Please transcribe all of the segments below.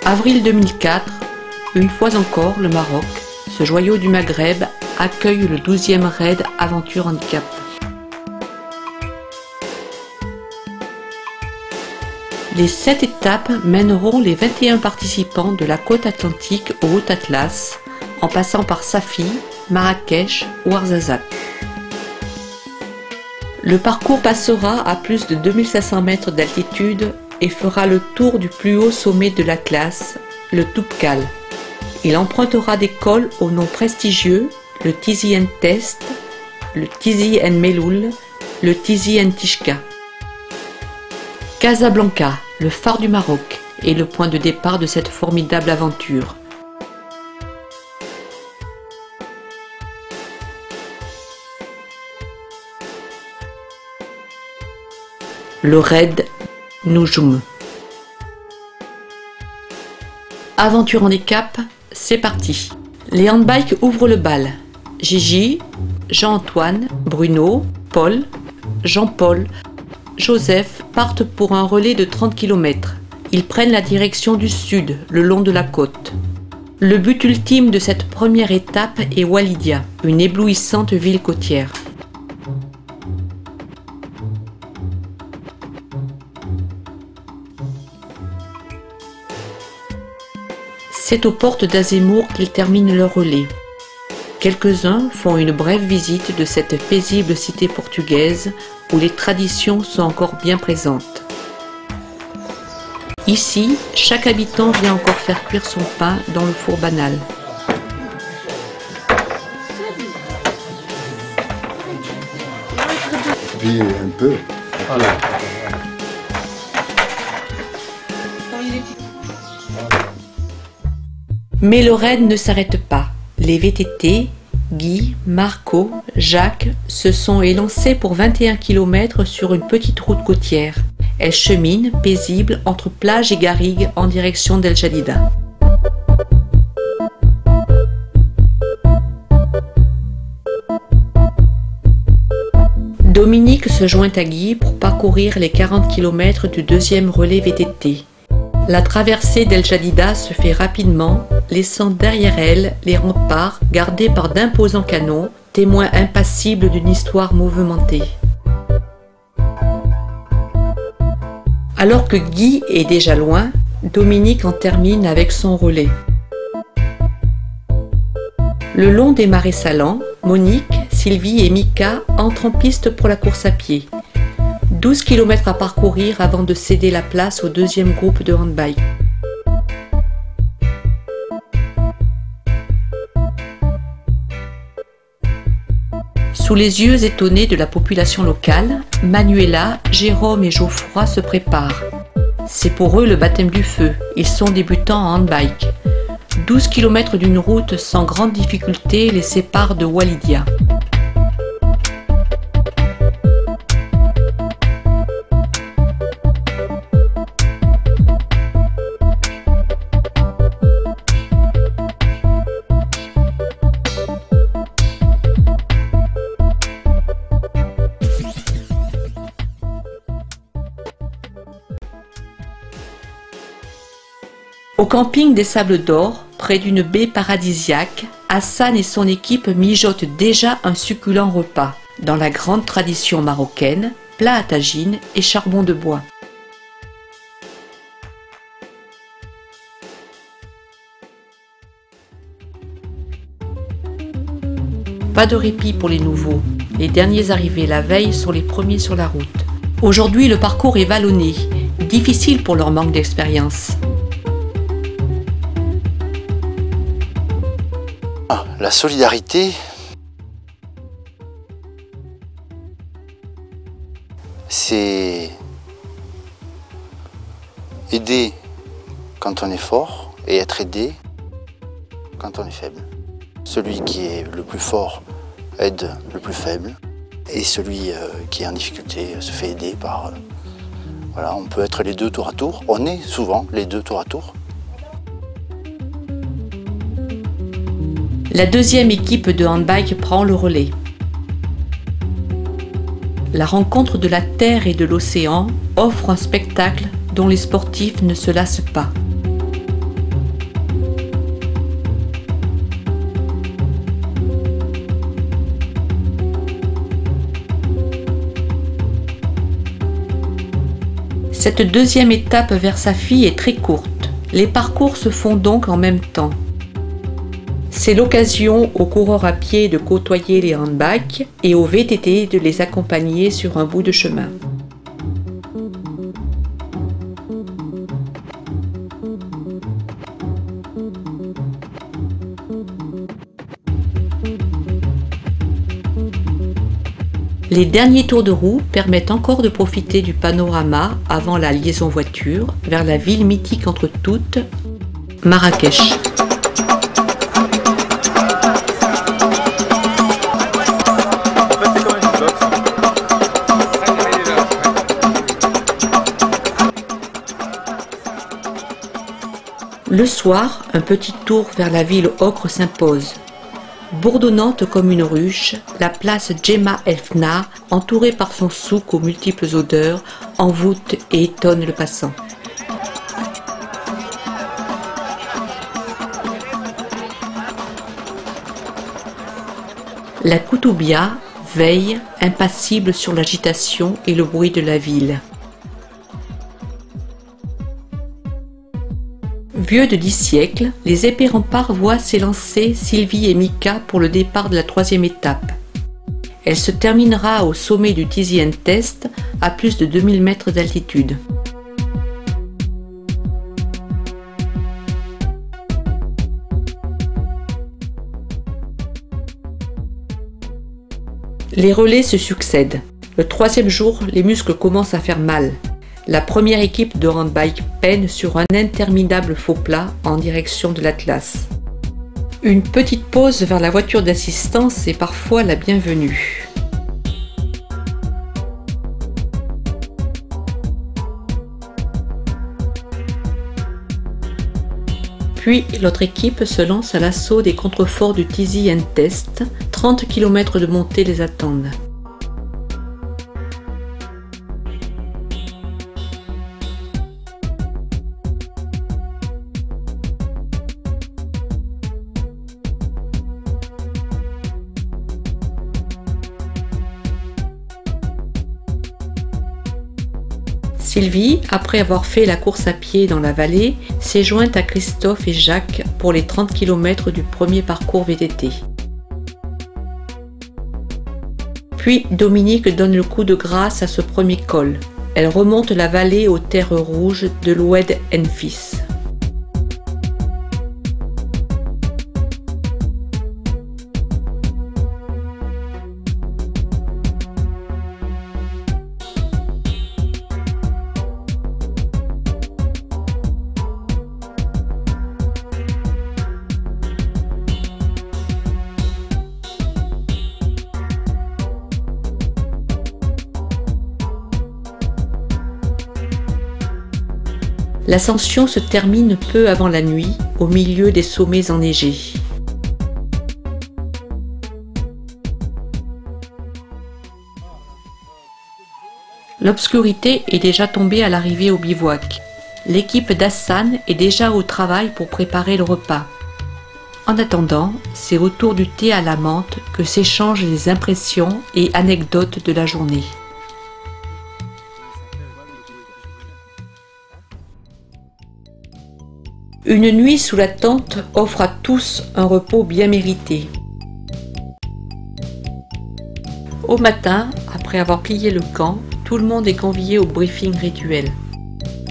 Avril 2004, une fois encore, le Maroc, ce joyau du Maghreb, accueille le 12e raid Aventure Handicap. Les 7 étapes mèneront les 21 participants de la côte atlantique au Haut Atlas, en passant par Safi, Marrakech ou Ouarzazate. Le parcours passera à plus de 2500 mètres d'altitude et fera le tour du plus haut sommet de l'Atlas, le Toubkal. Il empruntera des cols aux noms prestigieux, le Tizi en Test, le Tizi en Meloul, le Tizi en Tishka. Casablanca, le phare du Maroc, est le point de départ de cette formidable aventure. Le raid Noujoum. Aventure handicap, c'est parti. Les handbikes ouvrent le bal. Gigi, Jean-Antoine, Bruno, Paul, Jean-Paul, Joseph partent pour un relais de 30 km. Ils prennent la direction du sud, le long de la côte. Le but ultime de cette première étape est Walidia, une éblouissante ville côtière. C'est aux portes d'Azemmour qu'ils terminent leur relais. Quelques-uns font une brève visite de cette paisible cité portugaise où les traditions sont encore bien présentes. Ici, chaque habitant vient encore faire cuire son pain dans le four banal. Puis un peu. Voilà. Mais le raid ne s'arrête pas. Les VTT, Guy, Marco, Jacques se sont élancés pour 21 km sur une petite route côtière. Elles cheminent, paisibles, entre plage et garrigue en direction d'El Jadida. Dominique se joint à Guy pour parcourir les 40 km du deuxième relais VTT. La traversée d'El Jadida se fait rapidement, laissant derrière elle les remparts gardés par d'imposants canons, témoins impassibles d'une histoire mouvementée. Alors que Guy est déjà loin, Dominique en termine avec son relais. Le long des marais salants, Monique, Sylvie et Mika entrent en piste pour la course à pied. 12 km à parcourir avant de céder la place au deuxième groupe de handbike. Sous les yeux étonnés de la population locale, Manuela, Jérôme et Geoffroy se préparent. C'est pour eux le baptême du feu, ils sont débutants en handbike. 12 km d'une route sans grande difficulté les séparent de Walidia. Au camping des Sables d'Or, près d'une baie paradisiaque, Hassan et son équipe mijotent déjà un succulent repas, dans la grande tradition marocaine, plat à tagine et charbon de bois. Pas de répit pour les nouveaux. Les derniers arrivés la veille sont les premiers sur la route. Aujourd'hui, le parcours est vallonné, difficile pour leur manque d'expérience. La solidarité, c'est aider quand on est fort et être aidé quand on est faible. Celui qui est le plus fort aide le plus faible et celui qui est en difficulté se fait aider par... voilà, on peut être les deux tour à tour, on est souvent les deux tour à tour. La deuxième équipe de handbike prend le relais. La rencontre de la terre et de l'océan offre un spectacle dont les sportifs ne se lassent pas. Cette deuxième étape vers sa fille est très courte. Les parcours se font donc en même temps. C'est l'occasion aux coureurs à pied de côtoyer les handbikes et aux VTT de les accompagner sur un bout de chemin. Les derniers tours de roue permettent encore de profiter du panorama avant la liaison voiture vers la ville mythique entre toutes, Marrakech. Le soir, un petit tour vers la ville ocre s'impose. Bourdonnante comme une ruche, la place Djemma El Fna, entourée par son souk aux multiples odeurs, envoûte et étonne le passant. La Koutoubia veille, impassible sur l'agitation et le bruit de la ville. Vieux de 10 siècles, les épées remparts voient s'élancer Sylvie et Mika pour le départ de la troisième étape. Elle se terminera au sommet du Tizi Test, à plus de 2000 mètres d'altitude. Les relais se succèdent. Le troisième jour, les muscles commencent à faire mal. La première équipe de handbike peine sur un interminable faux plat en direction de l'Atlas. Une petite pause vers la voiture d'assistance est parfois la bienvenue. Puis l'autre équipe se lance à l'assaut des contreforts du Tizi Test. 30 km de montée les attendent. Sylvie, après avoir fait la course à pied dans la vallée, s'est jointe à Christophe et Jacques pour les 30 km du premier parcours VTT. Puis Dominique donne le coup de grâce à ce premier col. Elle remonte la vallée aux terres rouges de l'Oued Enfis. L'ascension se termine peu avant la nuit, au milieu des sommets enneigés. L'obscurité est déjà tombée à l'arrivée au bivouac. L'équipe d'Hassan est déjà au travail pour préparer le repas. En attendant, c'est autour du thé à la menthe que s'échangent les impressions et anecdotes de la journée. Une nuit sous la tente offre à tous un repos bien mérité. Au matin, après avoir plié le camp, tout le monde est convié au briefing rituel.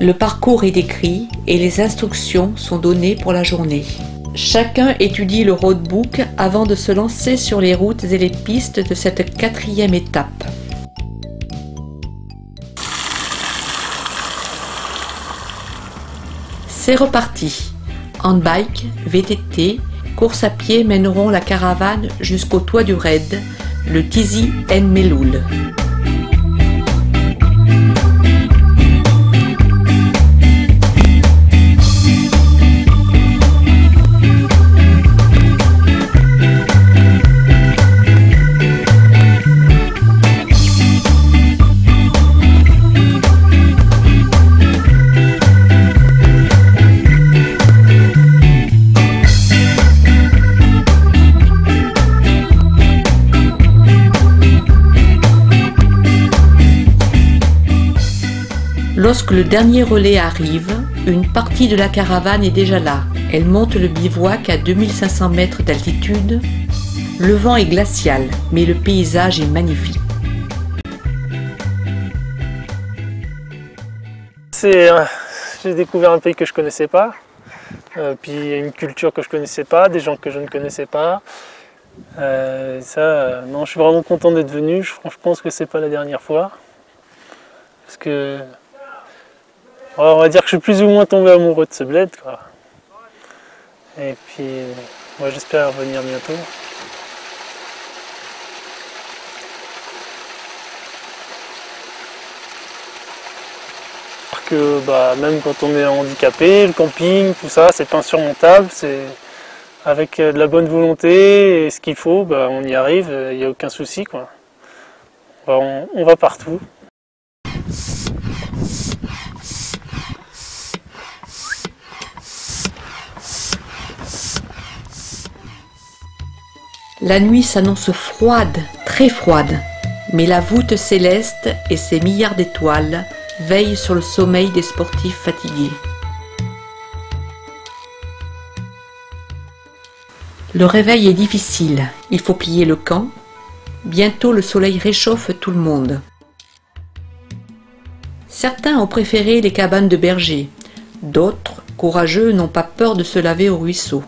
Le parcours est décrit et les instructions sont données pour la journée. Chacun étudie le roadbook avant de se lancer sur les routes et les pistes de cette quatrième étape. C'est reparti. Handbike, VTT, course à pied mèneront la caravane jusqu'au toit du raid, le Tizi En Meloul. Lorsque le dernier relais arrive, une partie de la caravane est déjà là. Elle monte le bivouac à 2500 mètres d'altitude. Le vent est glacial, mais le paysage est magnifique. J'ai découvert un pays que je ne connaissais pas, puis une culture que je ne connaissais pas, des gens que je ne connaissais pas. Non, je suis vraiment content d'être venu. Je pense que c'est pas la dernière fois. Parce que on va dire que je suis plus ou moins tombé amoureux de ce bled, quoi. Et puis moi j'espère revenir bientôt. Parce que même quand on est handicapé, le camping, tout ça, c'est pas insurmontable. Avec de la bonne volonté et ce qu'il faut, on y arrive, il n'y a aucun souci, quoi. On va partout. La nuit s'annonce froide, très froide, mais la voûte céleste et ses milliards d'étoiles veillent sur le sommeil des sportifs fatigués. Le réveil est difficile, il faut plier le camp. Bientôt le soleil réchauffe tout le monde. Certains ont préféré les cabanes de bergers, d'autres, courageux, n'ont pas peur de se laver au ruisseau.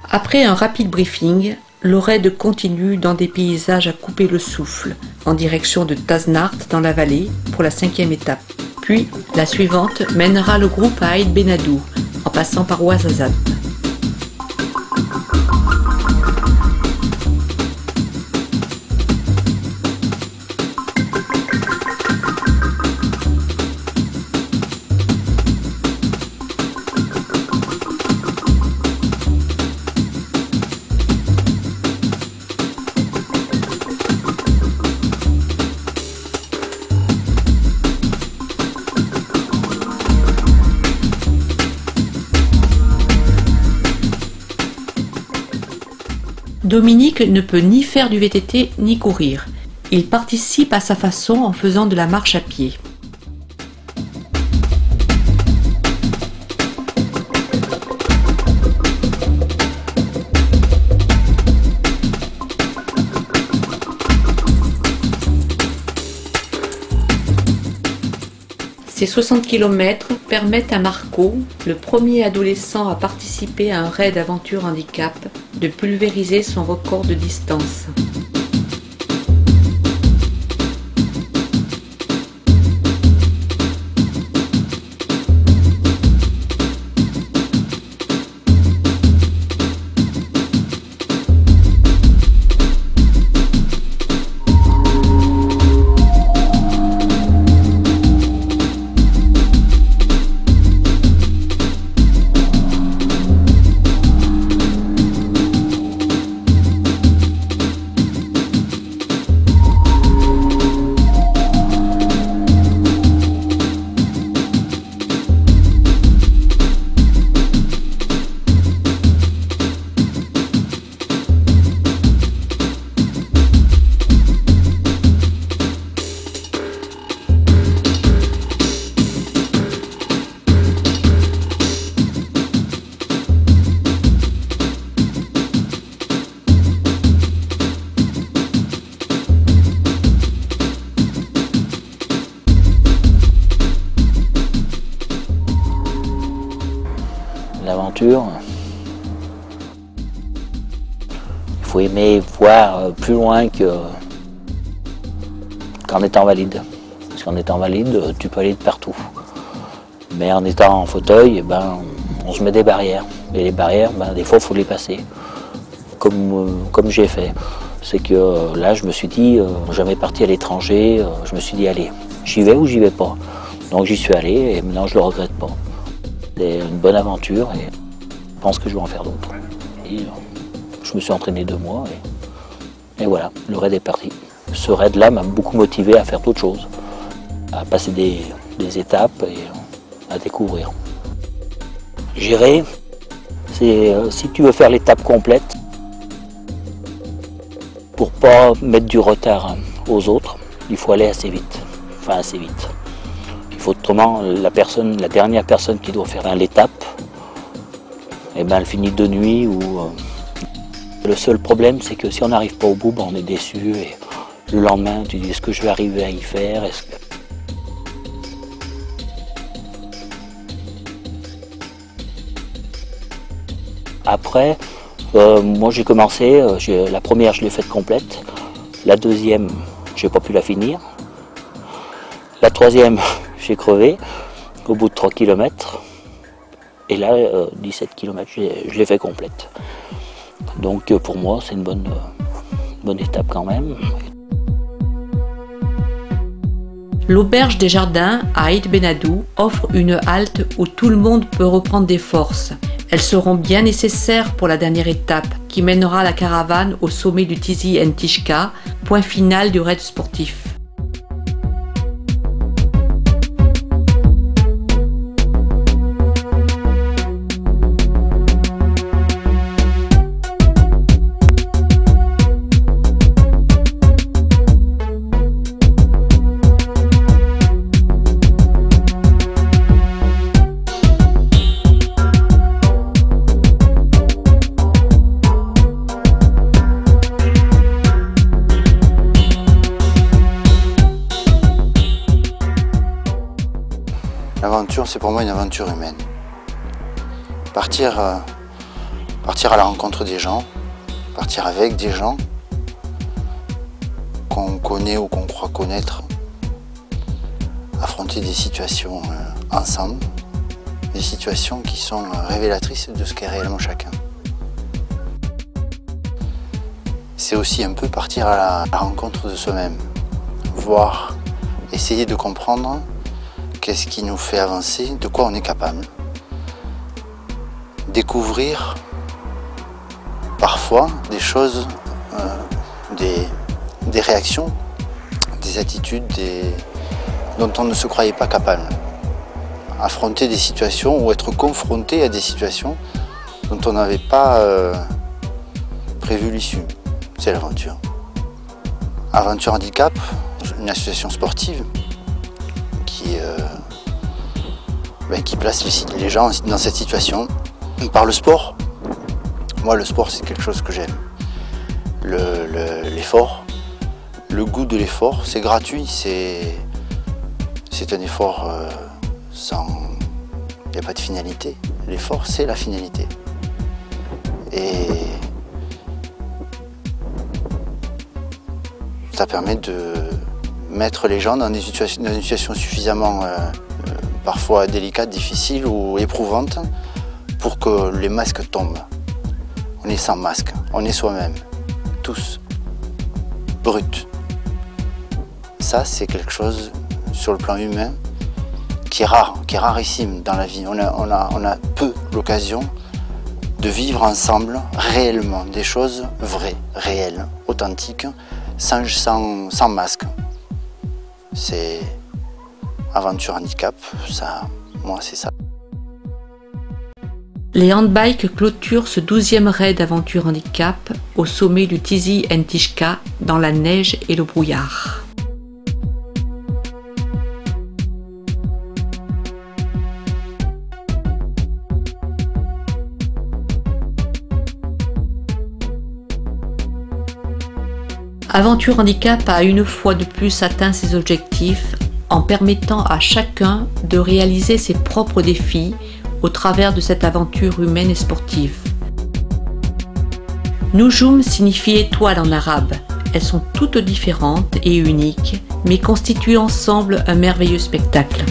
Après un rapide briefing, le raid continue dans des paysages à couper le souffle, en direction de Tasnart dans la vallée pour la 5e étape. Puis, la suivante mènera le groupe à Aït Benadou, en passant par Ouarzazate. Dominique ne peut ni faire du VTT ni courir. Il participe à sa façon en faisant de la marche à pied. Ces 60 km permettent à Marco, le premier adolescent à participer à un raid aventure handicap, de pulvériser son record de distance. L'aventure, il faut aimer voir plus loin qu'en étant valide. Parce qu'en étant valide, tu peux aller de partout. Mais en étant en fauteuil, on se met des barrières. Et les barrières, des fois, il faut les passer. Comme j'ai fait. C'est que là, je me suis dit, jamais parti à l'étranger, je me suis dit, allez, j'y vais ou j'y vais pas. Donc j'y suis allé et maintenant je le regrette pas. C'est une bonne aventure et je pense que je vais en faire d'autres. Je me suis entraîné 2 mois et voilà, le raid est parti. Ce raid-là m'a beaucoup motivé à faire d'autres choses, à passer des étapes et à découvrir. Gérer, c'est si tu veux faire l'étape complète, pour pas mettre du retard aux autres, il faut aller assez vite. Enfin assez vite. Autrement, la dernière personne qui doit faire l'étape, eh ben, elle finit de nuit. Le seul problème, c'est que si on n'arrive pas au bout, ben, on est déçu. Et le lendemain, tu dis, est-ce que je vais arriver à y faire? Après, moi j'ai commencé, la première je l'ai faite complète, la deuxième j'ai pas pu la finir, la troisième j'ai crevé au bout de 3 km, et là 17 km je l'ai fait complète. Donc pour moi c'est une bonne étape quand même. L'auberge des Jardins à Aït Benadou offre une halte où tout le monde peut reprendre des forces. Elles seront bien nécessaires pour la dernière étape qui mènera la caravane au sommet du Tizi Entishka, point final du raid sportif. L'aventure, c'est pour moi une aventure humaine. Partir à la rencontre des gens, partir avec des gens qu'on connaît ou qu'on croit connaître, affronter des situations ensemble, des situations qui sont révélatrices de ce qu'est réellement chacun. C'est aussi un peu partir à la rencontre de soi-même, voir, essayer de comprendre qu'est-ce qui nous fait avancer, de quoi on est capable. Découvrir parfois des choses, des réactions, des attitudes dont on ne se croyait pas capable. Affronter des situations ou être confronté à des situations dont on n'avait pas prévu l'issue. C'est l'aventure. Aventure Handicap, une association sportive qui place les gens dans cette situation par le sport. Moi, le sport, c'est quelque chose que j'aime. L'effort, le goût de l'effort, c'est gratuit, c'est un effort sans... Il n'y a pas de finalité. L'effort, c'est la finalité. Et ça permet de mettre les gens dans une situation suffisamment parfois délicate, difficile ou éprouvante pour que les masques tombent. On est sans masque, on est soi-même, tous, brut. Ça, c'est quelque chose sur le plan humain qui est rare, qui est rarissime dans la vie. On a peu l'occasion de vivre ensemble réellement des choses vraies, réelles, authentiques, sans masque. C'est Aventure Handicap, ça, moi c'est ça. Les handbikes clôturent ce 12e raid Aventure Handicap au sommet du Tizi Entishka dans la neige et le brouillard. Aventure Handicap a une fois de plus atteint ses objectifs en permettant à chacun de réaliser ses propres défis au travers de cette aventure humaine et sportive. Noujoum signifie étoile en arabe. Elles sont toutes différentes et uniques, mais constituent ensemble un merveilleux spectacle.